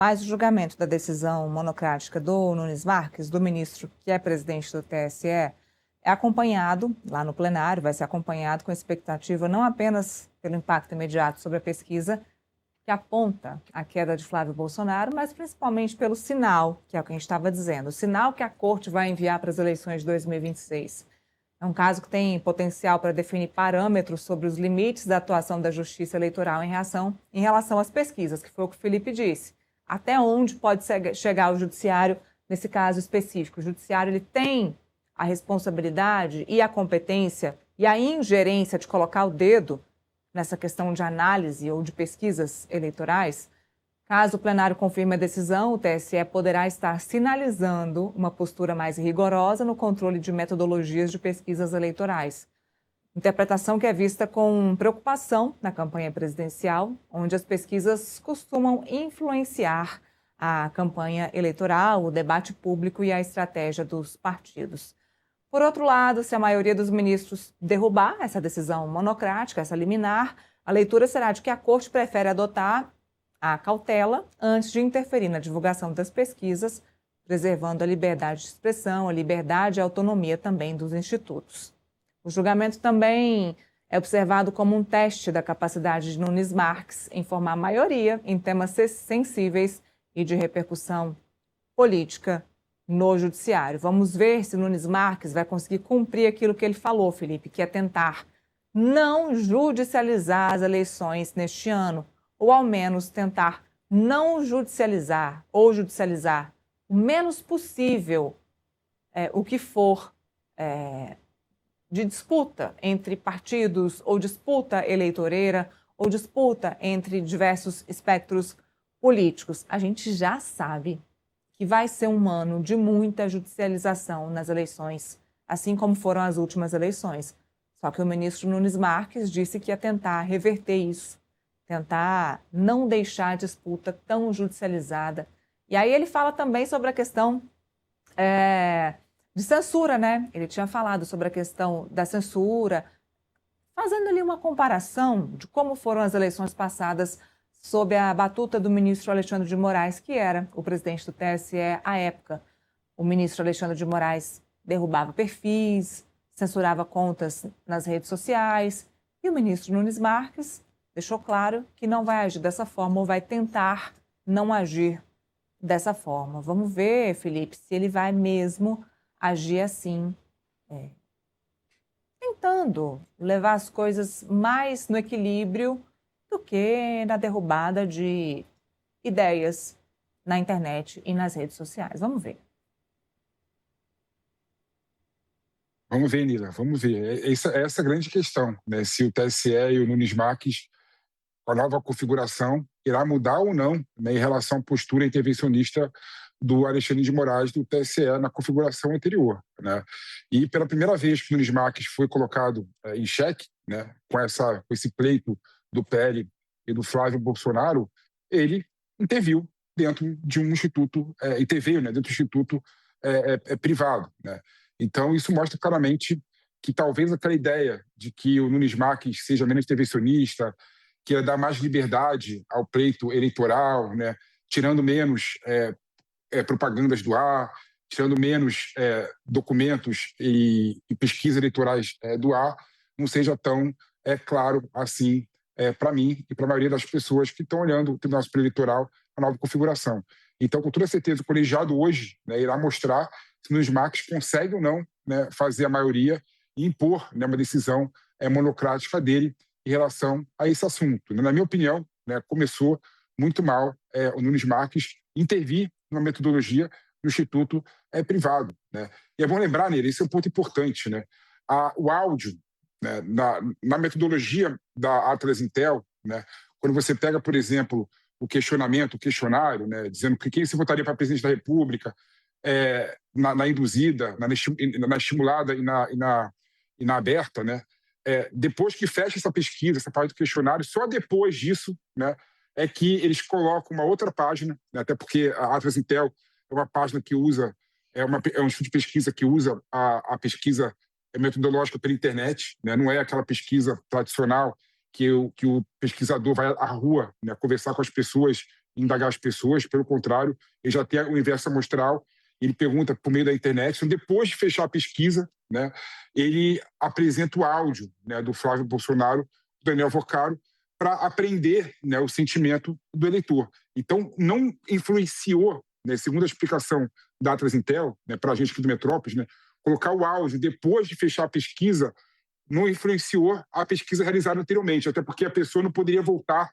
Mas o julgamento da decisão monocrática do Nunes Marques, do ministro que é presidente do TSE, é acompanhado lá no plenário, vai ser acompanhado com expectativa não apenas pelo impacto imediato sobre a pesquisa que aponta a queda de Flávio Bolsonaro, mas principalmente pelo sinal, que é o que a gente estava dizendo, o sinal que a Corte vai enviar para as eleições de 2026. É um caso que tem potencial para definir parâmetros sobre os limites da atuação da Justiça Eleitoral em relação às pesquisas, que foi o que o Felipe disse. Até onde pode chegar o Judiciário nesse caso específico? O Judiciário ele tem a responsabilidade e a competência e a ingerência de colocar o dedo nessa questão de análise ou de pesquisas eleitorais? Caso o plenário confirme a decisão, o TSE poderá estar sinalizando uma postura mais rigorosa no controle de metodologias de pesquisas eleitorais. Interpretação que é vista com preocupação na campanha presidencial, onde as pesquisas costumam influenciar a campanha eleitoral, o debate público e a estratégia dos partidos. Por outro lado, se a maioria dos ministros derrubar essa decisão monocrática, essa liminar, a leitura será de que a Corte prefere adotar a cautela antes de interferir na divulgação das pesquisas, preservando a liberdade de expressão, a liberdade e a autonomia também dos institutos. O julgamento também é observado como um teste da capacidade de Nunes Marques em formar maioria em temas sensíveis e de repercussão política no judiciário. Vamos ver se Nunes Marques vai conseguir cumprir aquilo que ele falou, Felipe, que é tentar não judicializar as eleições neste ano, ou ao menos tentar não judicializar ou judicializar o menos possível o que for de disputa entre partidos, ou disputa eleitoreira, ou disputa entre diversos espectros políticos. A gente já sabe que vai ser um ano de muita judicialização nas eleições, assim como foram as últimas eleições. Só que o ministro Nunes Marques disse que ia tentar reverter isso, tentar não deixar a disputa tão judicializada. E aí ele fala também sobre a questão de censura, né? Ele tinha falado sobre a questão da censura, fazendo ali uma comparação de como foram as eleições passadas sob a batuta do ministro Alexandre de Moraes, que era o presidente do TSE à época. O ministro Alexandre de Moraes derrubava perfis, censurava contas nas redes sociais, e o ministro Nunes Marques deixou claro que não vai agir dessa forma ou vai tentar não agir dessa forma. Vamos ver, Felipe, se ele vai mesmo agir assim, tentando levar as coisas mais no equilíbrio do que na derrubada de ideias na internet e nas redes sociais. Vamos ver. Vamos ver, Nila, vamos ver. Essa é a grande questão, né? Se o TSE e o Nunes Marques, com a nova configuração, irá mudar ou não, né, em relação à postura intervencionista do Alexandre de Moraes do TSE na configuração anterior, né? E pela primeira vez que o Nunes Marques foi colocado em xeque, né, com esse pleito do PL e do Flávio Bolsonaro, ele interviu dentro de um instituto, interveio, né, dentro do instituto privado, né? Então, isso mostra claramente que talvez aquela ideia de que o Nunes Marques seja menos intervencionista, que ia dar mais liberdade ao pleito eleitoral, né, tirando menos propagandas do ar, tirando menos documentos e pesquisas eleitorais do ar, não seja tão claro assim para mim e para a maioria das pessoas que estão olhando o Tribunal Superior Eleitoral, a nova configuração. Então, com toda certeza, o colegiado hoje, né, irá mostrar se o Nunes Marques consegue ou não, né, fazer a maioria e impor, né, uma decisão monocrática dele em relação a esse assunto. Na minha opinião, né, começou muito mal o Nunes Marques intervir numa metodologia do Instituto privado, né? E é bom lembrar, Nele, esse é um ponto importante, né? O áudio, né, na metodologia da Atlas Intel, né, quando você pega, por exemplo, o questionário, né, dizendo que quem se votaria para presidente da República, na induzida, na estimulada e na aberta, né? Depois que fecha essa pesquisa, essa parte do questionário, só depois disso, né, é que eles colocam uma outra página, né, até porque a Atlas Intel é uma página que usa, é um instituto de pesquisa que usa a pesquisa metodológica pela internet, né, não é aquela pesquisa tradicional que o pesquisador vai à rua, né, conversar com as pessoas indagar as pessoas, pelo contrário, ele já tem o inverso amostral, ele pergunta por meio da internet, então, depois de fechar a pesquisa, né, ele apresenta o áudio, né, do Flávio Bolsonaro, do Daniel Vocaro, para aprender, né, o sentimento do eleitor. Então, não influenciou, né, segundo a explicação da Atlas Intel, né, para a gente aqui do Metrópolis, né, colocar o áudio depois de fechar a pesquisa não influenciou a pesquisa realizada anteriormente, até porque a pessoa não poderia voltar,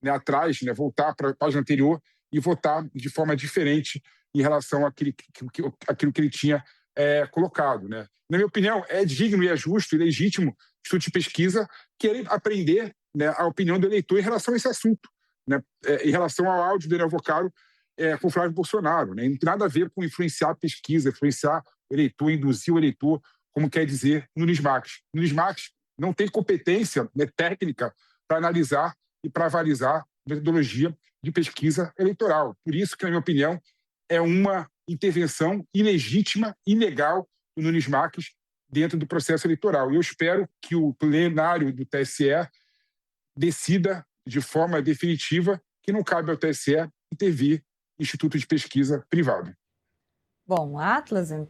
né, atrás, né, voltar para a página anterior e votar de forma diferente em relação àquilo que ele tinha colocado. Né? Na minha opinião, é digno e é justo e legítimo instituto de pesquisa querer aprender, né, a opinião do eleitor em relação a esse assunto, né, em relação ao áudio do Daniel Vocaro com o Flávio Bolsonaro. Né? Não tem nada a ver com influenciar a pesquisa, influenciar o eleitor, induzir o eleitor, como quer dizer Nunes Marques. Nunes Marques não tem competência, né, técnica para analisar e para avalizar metodologia de pesquisa eleitoral. Por isso que, na minha opinião, é uma intervenção ilegítima, ilegal do Nunes Marques dentro do processo eleitoral. E eu espero que o plenário do TSE decida de forma definitiva que não cabe ao TSE intervir em instituto de pesquisa privado. Bom, a Atlas Intel